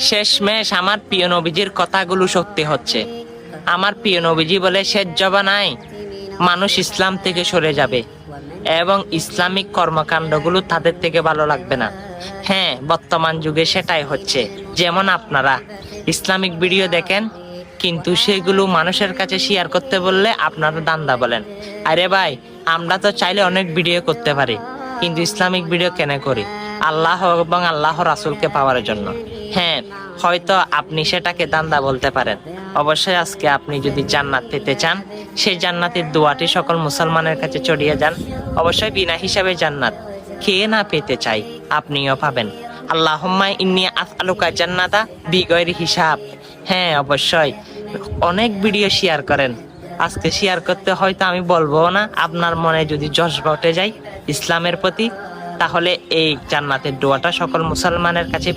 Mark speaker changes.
Speaker 1: শেষমেশ আমার প্রিয় নবীজির কথাগুলো সত্যি হচ্ছে। আমার প্রিয় নবীজি বলে, শেষ জবানায় মানুষ ইসলাম থেকে সরে যাবে এবং ইসলামিক কর্মকাণ্ডগুলো তাদের থেকে ভালো লাগবে না। হ্যাঁ, বর্তমান যুগে সেটাই হচ্ছে। যেমন আপনারা ইসলামিক ভিডিও দেখেন, কিন্তু সেগুলো মানুষের কাছে শেয়ার করতে বললে আপনারা দান্দা বলেন। আরে ভাই, আমরা তো চাইলে অনেক ভিডিও করতে পারি, কিন্তু ইসলামিক ভিডিও কেন করি? আল্লাহ এবং আল্লাহ রাসূলকে পাওয়ার জন্য। হ্যাঁ, হয়তো আপনি সেটাকে দান্দা বলতে পারেন। অবশ্যই আজকে আপনি যদি জান্নাত পেতে চান, সেই জান্নাতের দোয়াটি সকল মুসলমানের কাছে ছড়িয়ে যান। অবশ্যই বিনা হিসাবে জান্নাত কে না পেতে চাই, আপনিও পাবেন। আল্লাহুম্মা ইন্নী আসআলুকা জান্নাতা বিগয়রি হিসাব। হ্যাঁ, অবশ্যই অনেক ভিডিও শেয়ার করেন। আজকে শেয়ার করতে হয়তো আমি বলবো না, আপনার মনে যদি জজবা উঠে যায় ইসলামের প্রতি, তাহলে এই জান্নাতের দোয়াটা সকল মুসলমানের কাছে